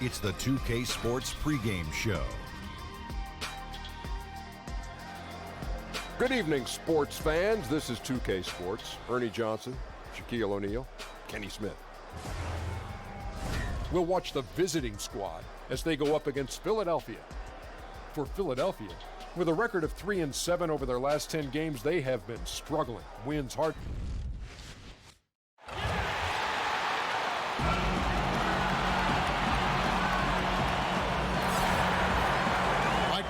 It's the 2K Sports pregame show. Good evening, sports fans. This is 2K Sports. Ernie Johnson, Shaquille O'Neal, Kenny Smith. We'll watch the visiting squad as they go up against Philadelphia. For Philadelphia, with a record of 3-7 over their last 10 games, they have been struggling. Wins hard.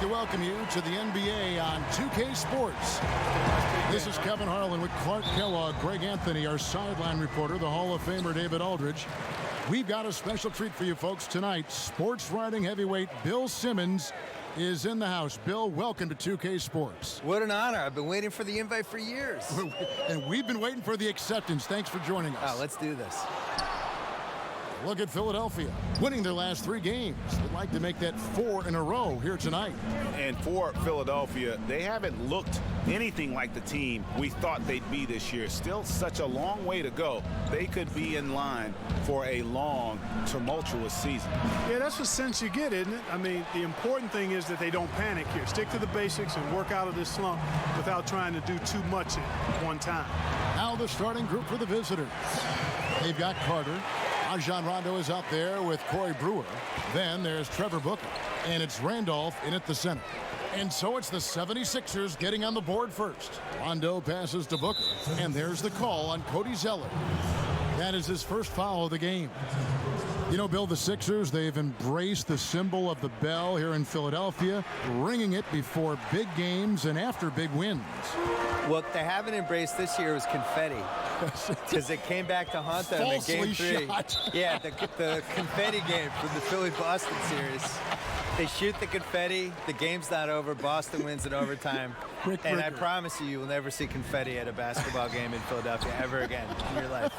To welcome you to the NBA on 2K Sports. This is Kevin Harlan with Clark Kellogg, Greg Anthony, our sideline reporter, the Hall of Famer David Aldridge. We've got a special treat for you folks tonight. Sports writing heavyweight Bill Simmons is in the house. Bill, welcome to 2K Sports. What an honor. I've been waiting for the invite for years. And we've been waiting for the acceptance. Thanks for joining us. Let's do this. Look at Philadelphia, winning their last 3 games. They'd like to make that 4 in a row here tonight. And for Philadelphia, they haven't looked anything like the team we thought they'd be this year. Still such a long way to go. They could be in line for a long, tumultuous season. Yeah, that's the sense you get, isn't it? I mean, the important thing is that they don't panic here. Stick to the basics and work out of this slump without trying to do too much at one time. Now the starting group for the visitors. They've got Carter. Rajon Rondo is out there with Corey Brewer. Then there's Trevor Booker. And it's Randolph in at the center. And so it's the 76ers getting on the board first. Rondo passes to Booker. And there's the call on Cody Zeller. That is his first foul of the game. You know, Bill, the Sixers, they've embraced the symbol of the bell here in Philadelphia, ringing it before big games and after big wins. What they haven't embraced this year was confetti. Because it came back to haunt them in Game 3. Shot. Yeah, the confetti game from the Philly-Boston series. They shoot the confetti. The game's not over. Boston wins in overtime. And I promise you, you will never see confetti at a basketball game in Philadelphia ever again in your life.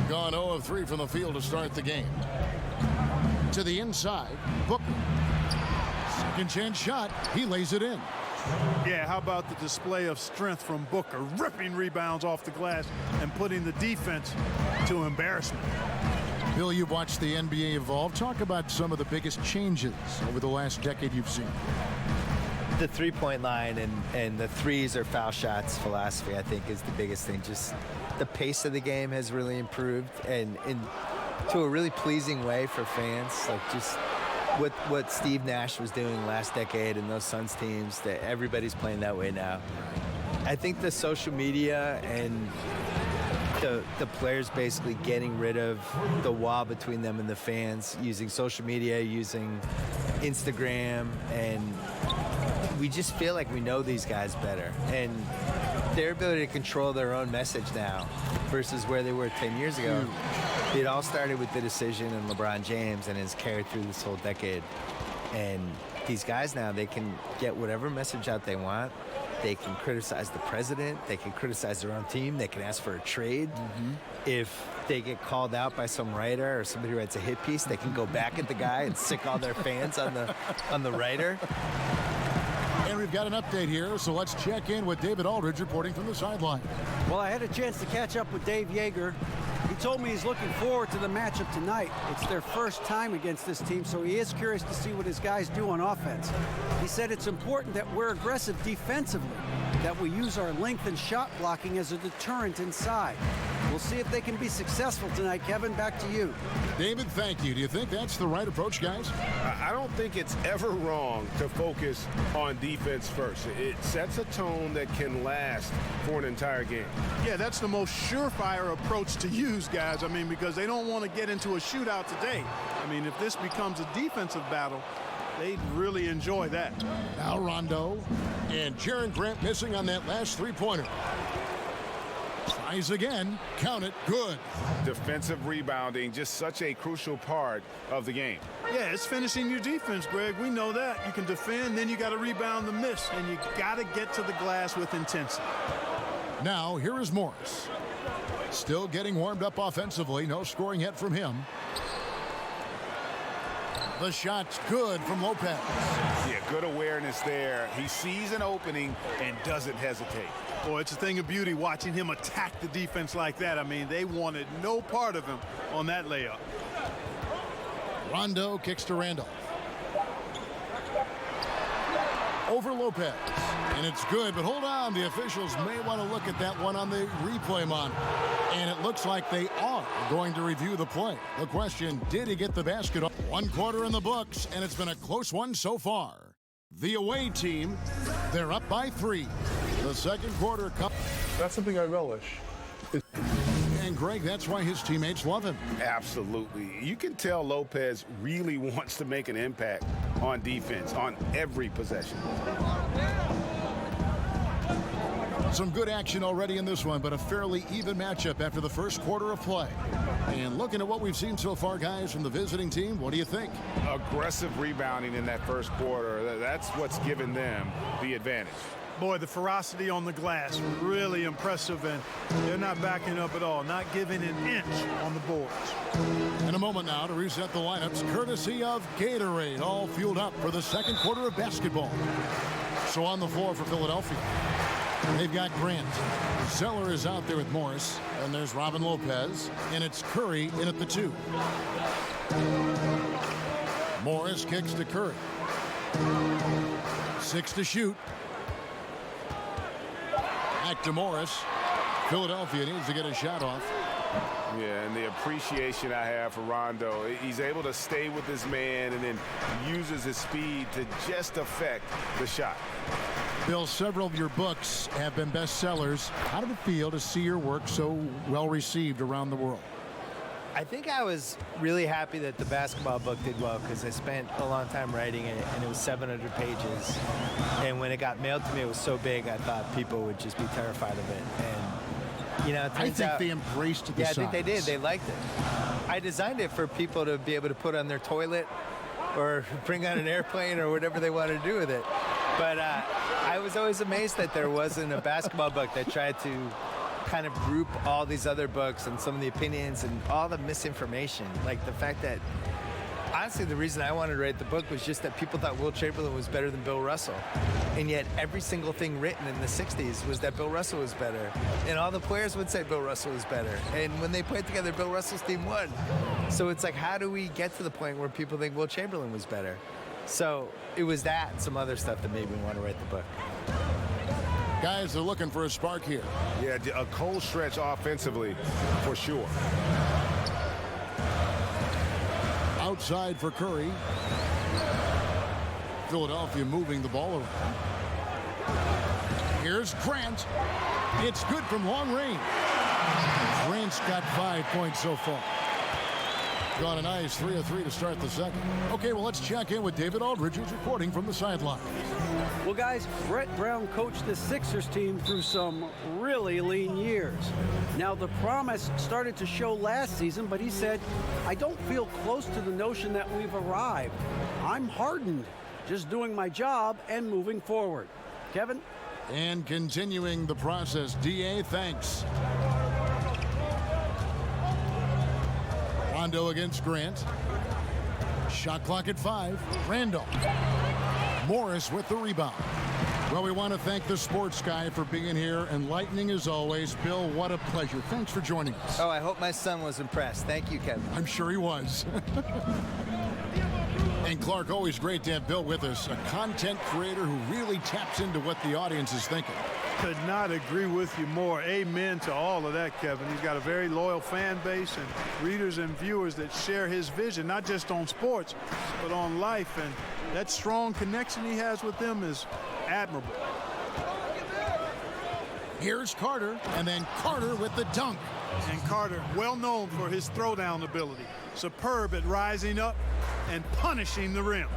Gone 0 of 3 from the field to start the game. To the inside, Booker. Second chance shot. He lays it in. Yeah, how about the display of strength from Booker, ripping rebounds off the glass and putting the defense to embarrassment. Bill, you've watched the NBA evolve. Talk about some of the biggest changes over the last decade you've seen. The three-point line and the threes or foul shots philosophy, I think, is the biggest thing. Just the pace of the game has really improved and to a really pleasing way for fans. Like just what Steve Nash was doing last decade and those Suns teams, that everybody's playing that way now. I think the social media and the players basically getting rid of the wall between them and the fans, using social media, using Instagram, and we just feel like we know these guys better. And their ability to control their own message now versus where they were 10 years ago. It all started with the decision in LeBron James and has carried through this whole decade. And these guys now, they can get whatever message out they want. They can criticize the president. They can criticize their own team. They can ask for a trade. If they get called out by some writer or somebody who writes a hit piece, they can go back at the guy and sick all their fans on the writer. And we've got an update here, so let's check in with David Aldridge reporting from the sideline. Well, I had a chance to catch up with Dave Yeager. He told me he's looking forward to the matchup tonight. It's their first time against this team, so he is curious to see what his guys do on offense. He said it's important that we're aggressive defensively, that we use our length and shot blocking as a deterrent inside. We'll see if they can be successful tonight. Kevin, back to you. David, thank you. Do you think that's the right approach, guys? I don't think it's ever wrong to focus on defense first. It sets a tone that can last for an entire game. Yeah, that's the most surefire approach to use, guys. I mean, because they don't want to get into a shootout today. I mean, if this becomes a defensive battle, they'd really enjoy that. Now Rondo and Jaren Grant missing on that last three-pointer. Tries again. Count it. Good. Defensive rebounding, just such a crucial part of the game. Yeah, it's finishing your defense, Greg. We know that. You can defend, then you got to rebound the miss, and you got to get to the glass with intensity. Now, here is Morris. Still getting warmed up offensively. No scoring yet from him. The shot's good from Lopez. Yeah, good awareness there. He sees an opening and doesn't hesitate. Boy, it's a thing of beauty watching him attack the defense like that. I mean, they wanted no part of him on that layup. Rondo kicks to Randolph. Over Lopez. And it's good, but hold on. The officials may want to look at that one on the replay monitor. And it looks like they are going to review the play. The question, did he get the basket? 1 quarter in the books, and it's been a close one so far. The away team, they're up by 3. The second quarter comes. That's something I relish. And Greg, that's why his teammates love him. Absolutely. You can tell Lopez really wants to make an impact on defense on every possession. Some good action already in this one, but a fairly even matchup after the first quarter of play. And looking at what we've seen so far, guys, from the visiting team, what do you think? Aggressive rebounding in that first quarter. That's what's given them the advantage. Boy, the ferocity on the glass, really impressive, and they're not backing up at all, not giving an inch on the boards. In a moment now to reset the lineups, courtesy of Gatorade, all fueled up for the second quarter of basketball. So on the floor for Philadelphia, they've got Grant. Zeller is out there with Morris, and there's Robin Lopez, and it's Curry in at the 2. Morris kicks to Curry. 6 to shoot. Back to Morris. Philadelphia needs to get a shot off. Yeah, and the appreciation I have for Rondo, he's able to stay with his man and then uses his speed to just affect the shot. Bill, several of your books have been bestsellers. How did it feel to see your work so well received around the world? I think I was really happy that the basketball book did well because I spent a long time writing it, and it was 700 pages. And when it got mailed to me, it was so big, I thought people would just be terrified of it. And, you know, it turns out, they embraced the size. I think they did. They liked it. I designed it for people to be able to put on their toilet or bring on an airplane or whatever they wanted to do with it. But I was always amazed that there wasn't a basketball book that tried to kind of group all these other books and some of the opinions and all the misinformation. Like the fact that, honestly, the reason I wanted to write the book was just that people thought Wilt Chamberlain was better than Bill Russell. And yet every single thing written in the 60s was that Bill Russell was better. And all the players would say Bill Russell was better. And when they played together, Bill Russell's team won. So it's like, how do we get to the point where people think Wilt Chamberlain was better? So it was that and some other stuff that made me want to write the book. Guys, they're looking for a spark here. Yeah, a cold stretch offensively, for sure. Outside for Curry. Philadelphia moving the ball around. Here's Grant. It's good from long range. Grant's got 5 points so far. Got a nice 3 of 3 to start the second. Okay, well, let's check in with David Aldridge, who's reporting from the sideline. Well, guys, Brett Brown coached the Sixers team through some really lean years. Now, the promise started to show last season, but he said, I don't feel close to the notion that we've arrived. I'm hardened, just doing my job and moving forward. Kevin? And continuing the process, D.A., thanks. Rondo against Grant. Shot clock at 5. Randolph. Morris with the rebound. Well, we want to thank the sports guy for being here, enlightening as always. Bill, what a pleasure. Thanks for joining us. Oh, I hope my son was impressed. Thank you, Kevin. I'm sure he was. And Clark, always great to have Bill with us, a content creator who really taps into what the audience is thinking. Could not agree with you more. Amen to all of that, Kevin. He's got a very loyal fan base and readers and viewers that share his vision, not just on sports, but on life. And that strong connection he has with them is admirable. Here's Carter, and then Carter with the dunk. And Carter, well known for his throwdown ability. Superb at rising up and punishing the rim.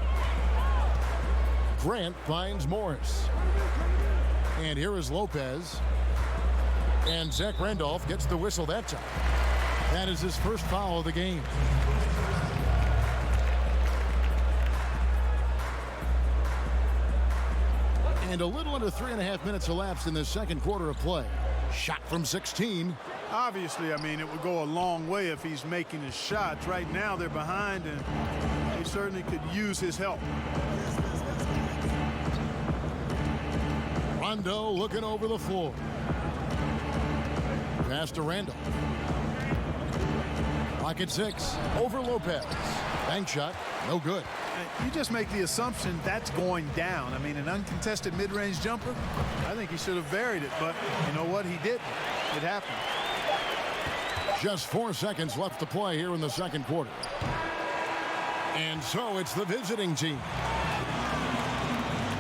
Grant finds Morris. And here is Lopez. And Zach Randolph gets the whistle that time. That is his first foul of the game. And a little under 3.5 minutes elapsed in the second quarter of play. Shot from 16. Obviously, I mean, it would go a long way if he's making his shots. Right now, they're behind, and they certainly could use his help. Rondo looking over the floor. Pass to Randall. Clock at 6. Over Lopez. Bank shot. No good. You just make the assumption that's going down. I mean, an uncontested mid-range jumper, I think he should have varied it, but you know what? He didn't. It happened. Just 4 seconds left to play here in the second quarter. And so it's the visiting team.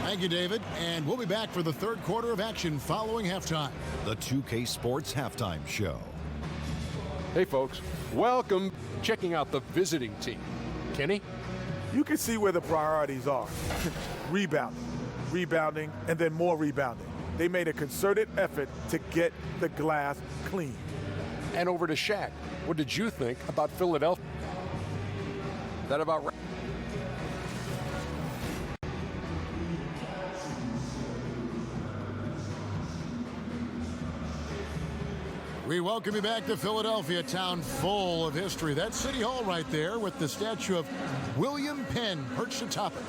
Thank you, David. And we'll be back for the third quarter of action following halftime. The 2K Sports Halftime Show. Hey, folks. Welcome. Checking out the visiting team. Kenny? You can see where the priorities are. Rebounding, and then more rebounding. They made a concerted effort to get the glass clean. And over to Shaq. What did you think about Philadelphia? That about right? We welcome you back to Philadelphia, a town full of history. That's City Hall right there with the statue of William Penn perched atop it.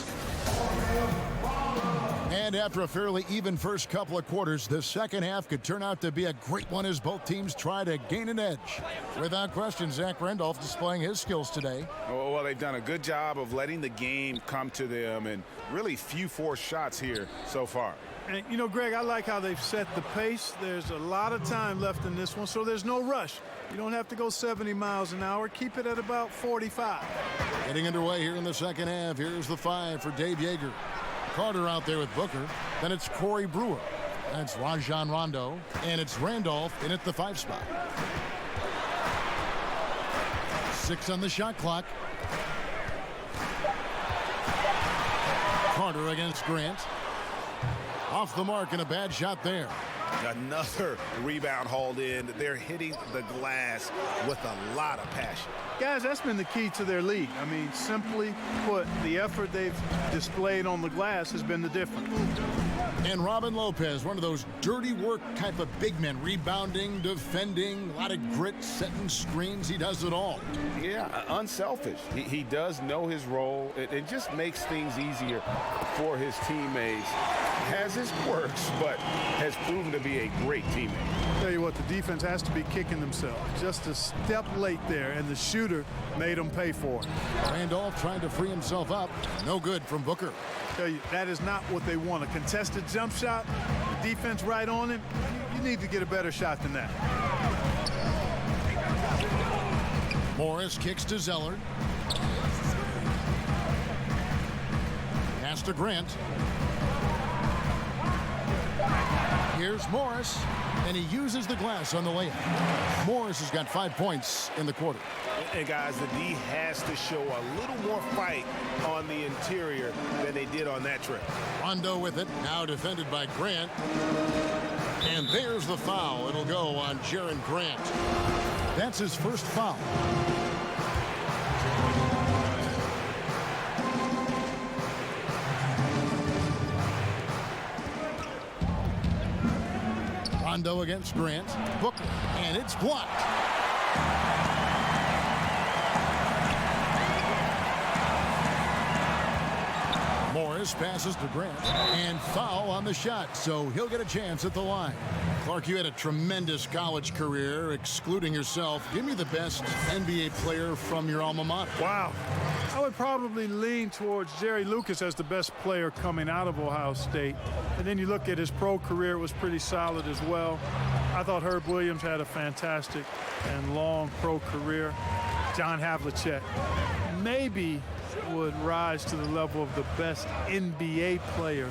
And after a fairly even first couple of quarters, the second half could turn out to be a great one as both teams try to gain an edge. Without question, Zach Randolph displaying his skills today. Well, they've done a good job of letting the game come to them, and really few forced shots here so far. And, you know, Greg, I like how they've set the pace. There's a lot of time left in this one, so there's no rush. You don't have to go 70 miles an hour. Keep it at about 45. Getting underway here in the second half. Here's the 5 for Dave Yeager. Carter out there with Booker. Then it's Corey Brewer. That's Rajon Rondo. And it's Randolph in at the 5 spot. 6 on the shot clock. Carter against Grant. Off the mark and a bad shot there. Another rebound hauled in. They're hitting the glass with a lot of passion. Guys, that's been the key to their league. I mean, simply put, the effort they've displayed on the glass has been the difference. And Robin Lopez, one of those dirty work type of big men, rebounding, defending, a lot of grit, setting screens. He does it all. Yeah, unselfish. He does know his role. It just makes things easier for his teammates. Has his quirks, but has proven to be a great teammate. Tell you what, the defense has to be kicking themselves. Just a step late there, and the shooter made them pay for it. Randolph trying to free himself up. No good from Booker. Tell you, that is not what they want. A contested jump shot, the defense right on him. You need to get a better shot than that. Morris kicks to Zeller. Pass to Grant. Here's Morris, and he uses the glass on the layup. Morris has got 5 points in the quarter. And guys, the D has to show a little more fight on the interior than they did on that trip. Rondo with it, now defended by Grant. And there's the foul. It'll go on Jaren Grant. That's his first foul. Rondo against Grant. Booker, and it's blocked. Morris passes to Grant, and foul on the shot, so he'll get a chance at the line. Clark, you had a tremendous college career, excluding yourself. Give me the best NBA player from your alma mater. Wow. I would probably lean towards Jerry Lucas as the best player coming out of Ohio State. And then you look at his pro career, it was pretty solid as well. I thought Herb Williams had a fantastic and long pro career. John Havlicek maybe would rise to the level of the best NBA player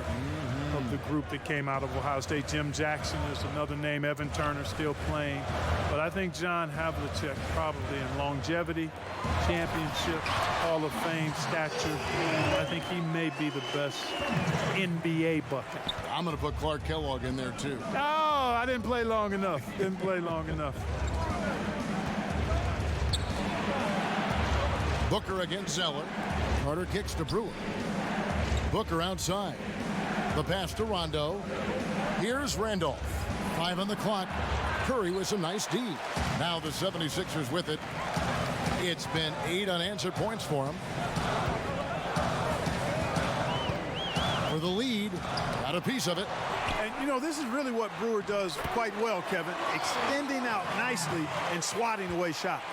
of the group that came out of Ohio State. Jim Jackson is another name. Evan Turner still playing. But I think John Havlicek probably in longevity, championship, Hall of Fame stature. I think he may be the best NBA bucket. I'm going to put Clark Kellogg in there too. Oh, I didn't play long enough. Didn't play long enough. Booker against Zeller. Carter kicks to Brewer. Booker outside. The pass to Rondo. Here's Randolph. 5 on the clock. Curry with some nice D. Now the 76ers with it. It's been 8 unanswered points for him. for the lead. Got a piece of it. And, you know, this is really what Brewer does quite well, Kevin, extending out nicely and swatting away shots.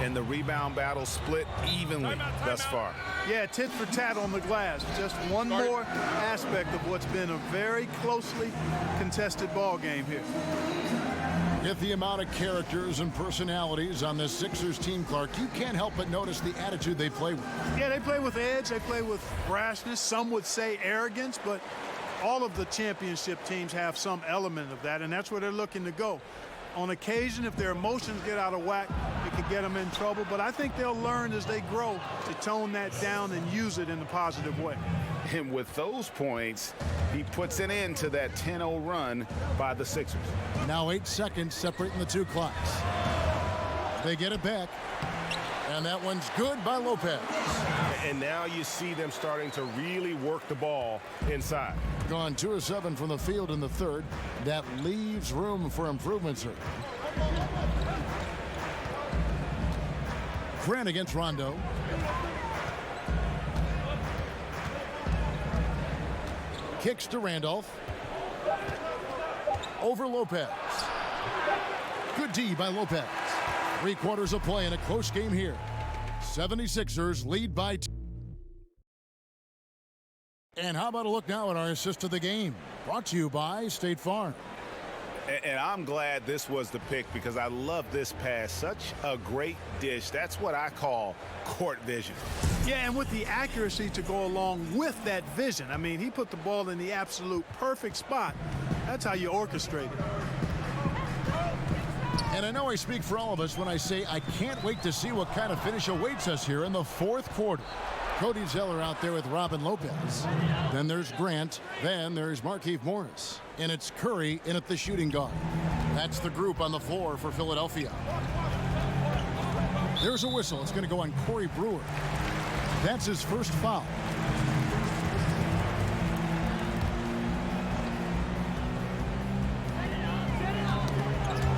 And the rebound battle split evenly thus far. Yeah, tit for tat on the glass. Just one more aspect of what's been a very closely contested ball game here. With the amount of characters and personalities on this Sixers team, Clark, you can't help but notice the attitude they play with. Yeah, they play with edge. They play with brashness. Some would say arrogance, but all of the championship teams have some element of that, and that's where they're looking to go. On occasion, if their emotions get out of whack, it could get them in trouble, but I think they'll learn as they grow to tone that down and use it in a positive way. And with those points, he puts an end to that 10-0 run by the Sixers. Now 8 seconds separating the two clocks. They get it back, and that one's good by Lopez. And now you see them starting to really work the ball inside. Gone 2 of 7 from the field in the third. That leaves room for improvement, sir. Grant against Rondo. Kicks to Randolph. Over Lopez. Good D by Lopez. 3 quarters of play in a close game here. 76ers lead by 2. And how about a look now at our assist of the game? Brought to you by State Farm. And I'm glad this was the pick because I love this pass. Such a great dish. That's what I call court vision. Yeah, and with the accuracy to go along with that vision. I mean, he put the ball in the absolute perfect spot. That's how you orchestrate it. And I know I speak for all of us when I say I can't wait to see what kind of finish awaits us here in the fourth quarter. Cody Zeller out there with Robin Lopez. Then there's Grant. Then there's Markieff Morris. And it's Curry in at the shooting guard. That's the group on the floor for Philadelphia. There's a whistle. It's going to go on Corey Brewer. That's his first foul.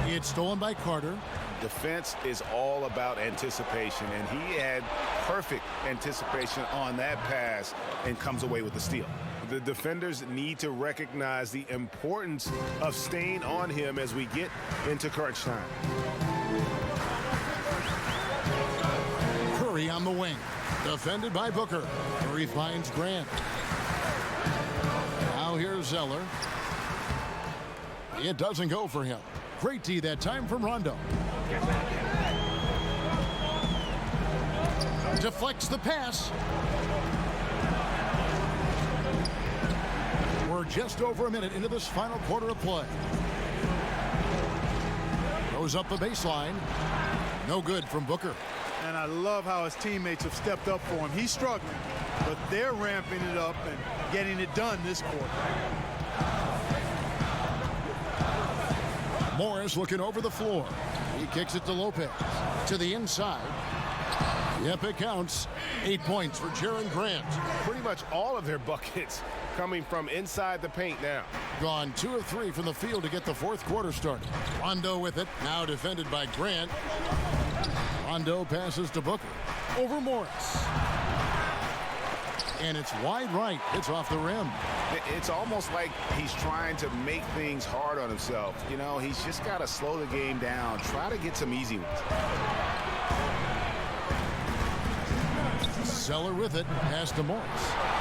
It's stolen by Carter. Defense is all about anticipation, and he had perfect anticipation on that pass and comes away with the steal. The defenders need to recognize the importance of staying on him as we get into crunch time. Curry on the wing. Defended by Booker. Curry finds Grant. Now here's Zeller. It doesn't go for him. Great D that time from Rondo. Deflects the pass. We're just over a minute into this final quarter of play. Goes up the baseline. No good from Booker. And I love how his teammates have stepped up for him. He's struggling, but they're ramping it up and getting it done this quarter. Morris looking over the floor. He kicks it to Lopez. To the inside. Yep, it counts. 8 points for Jaren Grant. Pretty much all of their buckets coming from inside the paint now. Gone 2 of 3 from the field to get the fourth quarter started. Rondo with it. Now defended by Grant. Rondo passes to Booker. Over Morris. And it's wide right. It's off the rim. It's almost like he's trying to make things hard on himself. You know, he's just got to slow the game down. Try to get some easy ones. Zeller with it. Pass to Morris.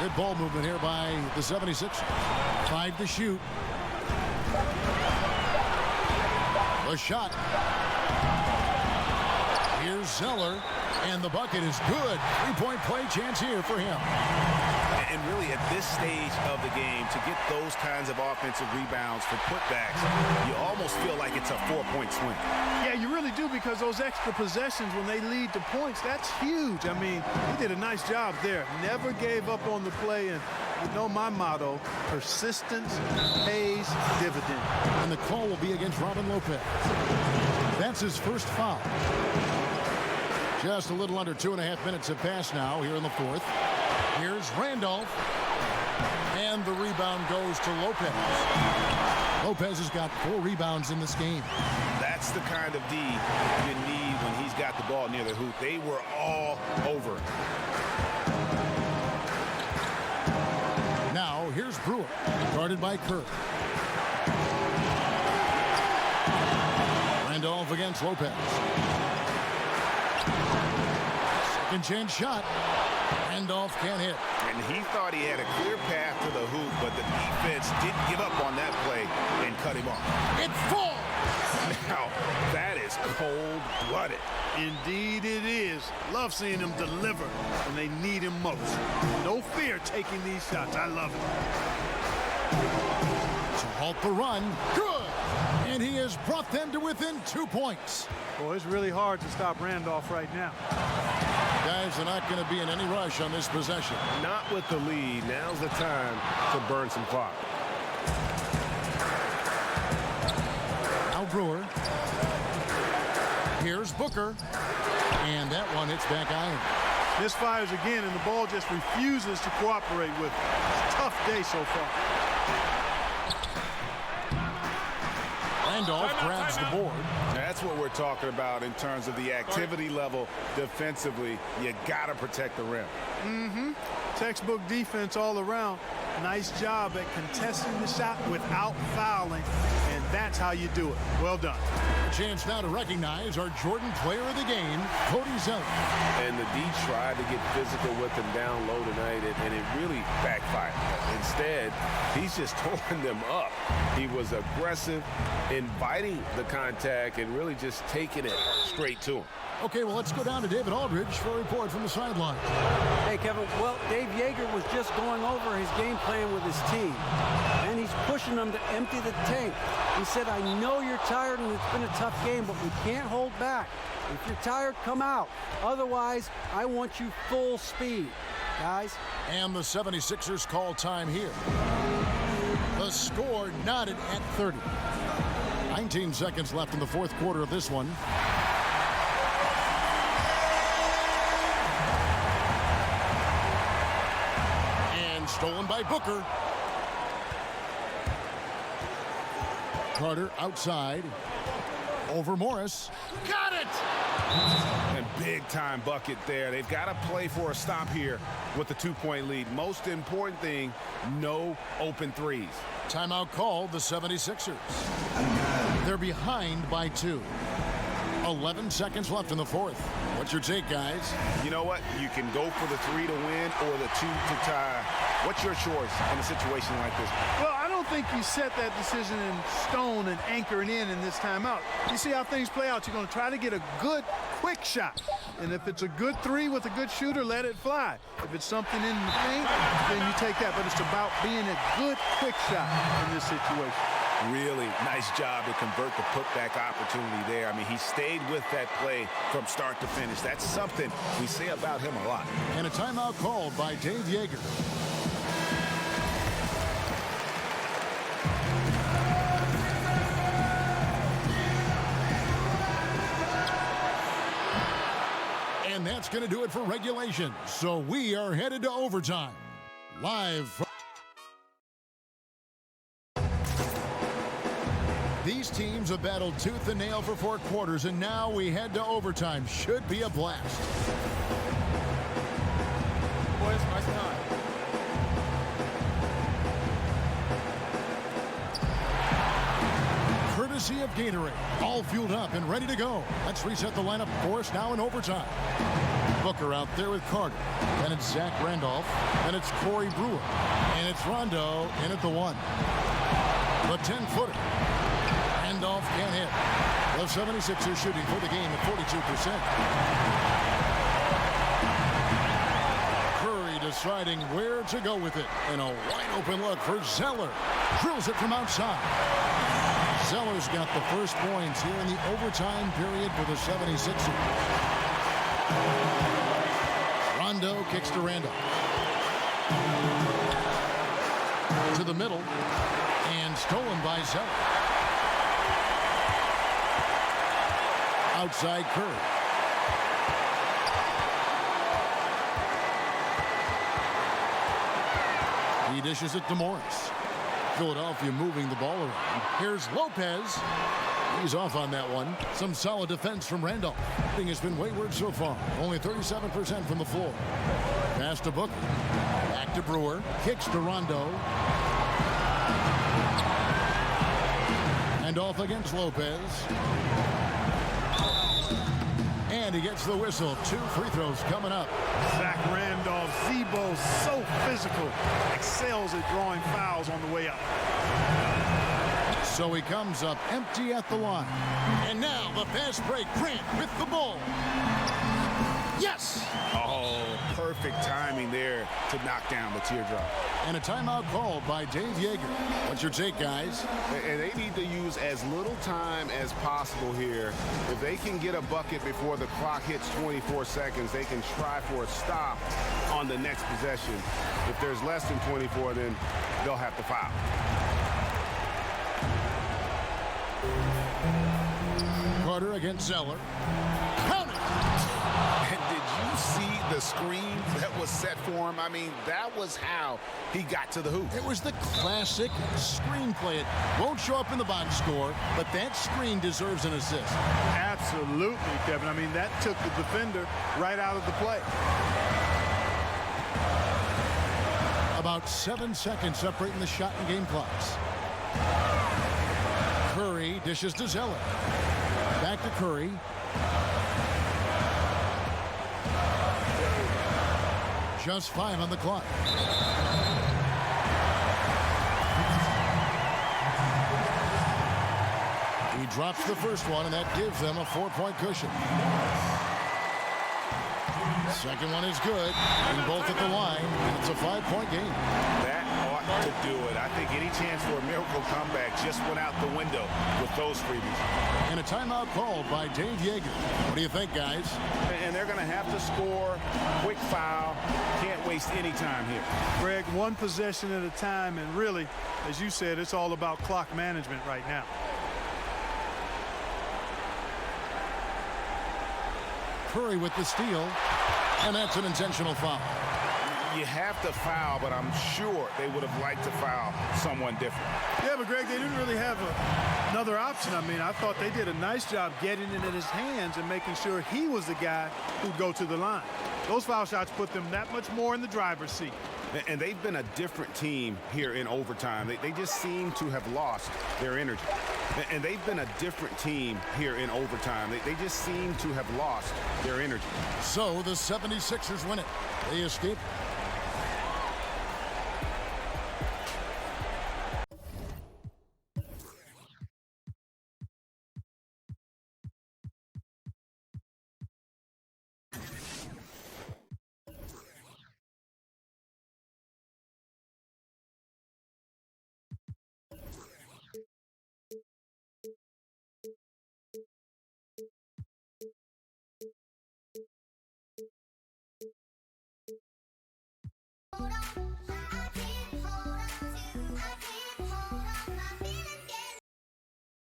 Good ball movement here by the 76ers. 5 to shoot. A shot. Here's Zeller. And the bucket is good. 3-point play chance here for him. And really at this stage of the game, to get those kinds of offensive rebounds for putbacks, you almost feel like it's a 4-point swing. Yeah, you really do, because those extra possessions when they lead to points, that's huge. I mean, he did a nice job there. Never gave up on the play. And you know my motto, persistence pays dividend. And the call will be against Robin Lopez. That's his first foul. Just a little under 2.5 minutes have passed now here in the fourth. Here's Randolph. And the rebound goes to Lopez. Lopez has got 4 rebounds in this game. That's the kind of D you need when he's got the ball near the hoop. They were all over. Now here's Brewer, guarded by Kerr. Randolph against Lopez. Second chance shot. Randolph can't hit. And he thought he had a clear path to the hoop, but the defense didn't give up on that play and cut him off. It falls! Now, that is cold-blooded. Indeed it is. Love seeing him deliver when they need him most. No fear taking these shots. I love it. To halt the run. Good! And he has brought them to within 2 points. Boy, it's really hard to stop Randolph right now. Guys are not going to be in any rush on this possession. Not with the lead. Now's the time to burn some clock. Now Brewer. Here's Booker. And that one hits back iron. Misfires again, and the ball just refuses to cooperate with it. It's a tough day so far. Randolph grabs the board. That's what we're talking about in terms of the activity level defensively. You got to protect the rim. Textbook defense all around. Nice job at contesting the shot without fouling, and that's how you do it. Well done. A chance now to recognize our Jordan Player of the Game, Cody Zeller. And the D tried to get physical with him down low tonight, and it really backfired. Instead, he's just throwing them up. He was aggressive, inviting the contact, and really just taking it straight to him. Okay, well, let's go down to David Aldridge for a report from the sideline. Hey, Kevin, well, Dave Yeager was just going over his game plan with his team, and he's pushing them to empty the tank. He said, I know you're tired and it's been a tough game, but we can't hold back. If you're tired, come out. Otherwise, I want you full speed, guys. And the 76ers call time here. The score knotted at 30. 19 seconds left in the fourth quarter of this one. Stolen by Booker. Carter outside. Over Morris. Got it! And big-time bucket there. They've got to play for a stop here with the 2-point lead. Most important thing, no open threes. Timeout called the 76ers. They're behind by 2. 11 seconds left in the fourth. What's your take, guys? You know what? You can go for the 3 to win or the 2 to tie. What's your choice in a situation like this? Well, I don't think you set that decision in stone and anchor it in this timeout. You see how things play out. You're going to try to get a good, quick shot. And if it's a good 3 with a good shooter, let it fly. If it's something in the paint, then you take that. But it's about being a good, quick shot in this situation. Really nice job to convert the putback opportunity there. I mean, he stayed with that play from start to finish. That's something we say about him a lot. And a timeout called by Dave Yeager. And that's going to do it for regulation. So we are headed to overtime. Live from... These teams have battled tooth and nail for 4 quarters, and now we head to overtime. Should be a blast. Boys, nice time. Courtesy of Gatorade. All fueled up and ready to go. Let's reset the lineup for us now in overtime. Booker out there with Carter. Then it's Zach Randolph. Then it's Corey Brewer. And it's Rondo in at the 1. The 10-footer. Randolph can't hit. The 76ers shooting for the game at 42%. Curry deciding where to go with it. And a wide open look for Zeller. Drills it from outside. Zeller's got the first points here in the overtime period for the 76ers. Rondo kicks to Randolph. To the middle. And stolen by Zeller. Outside Curry. He dishes it to Morris. Philadelphia moving the ball around. Here's Lopez. He's off on that one. Some solid defense from Randolph. Thing has been wayward so far. Only 37% from the floor. Pass to Booker. Back to Brewer. Kicks to Rondo. And off against Lopez. And he gets the whistle. 2 free throws coming up. Zach Randolph, Zebo, so physical. Excels at drawing fouls on the way up. So he comes up empty at the line. And now the fast break. Grant with the ball. Yes! Oh, perfect timing there to knock down the teardrop. And a timeout called by Dave Yeager. What's your take, guys? And they need to use as little time as possible here. If they can get a bucket before the clock hits 24 seconds, they can try for a stop on the next possession. If there's less than 24, then they'll have to foul. Carter against Zeller. Count it! And did you see the screen that was set for him? I mean, that was how he got to the hoop. It was the classic screenplay. It won't show up in the box score, but that screen deserves an assist. Absolutely, Kevin. I mean, that took the defender right out of the play. About 7 seconds separating the shot and game clocks. Curry dishes to Zeller. Back to Curry. Just 5 on the clock. He drops the first one, and that gives them a 4-point cushion. Second one is good, and both at the line, and it's a 5-point game. That ought to do it. I think any chance for a miracle comeback just went out the window with those freebies. And a timeout called by Dave Yeager. What do you think, guys? And they're going to have to score. Quick foul. Can't waste any time here. Greg, one possession at a time, and really, as you said, it's all about clock management right now. Curry with the steal, and that's an intentional foul. You have to foul, but I'm sure they would have liked to foul someone different. Yeah, but Greg, they didn't really have another option. I mean, I thought they did a nice job getting it in his hands and making sure he was the guy who'd go to the line. Those foul shots put them that much more in the driver's seat. And they've been a different team here in overtime. They just seem to have lost their energy. And they've been a different team here in overtime. They just seem to have lost their energy. So the 76ers win it. They escape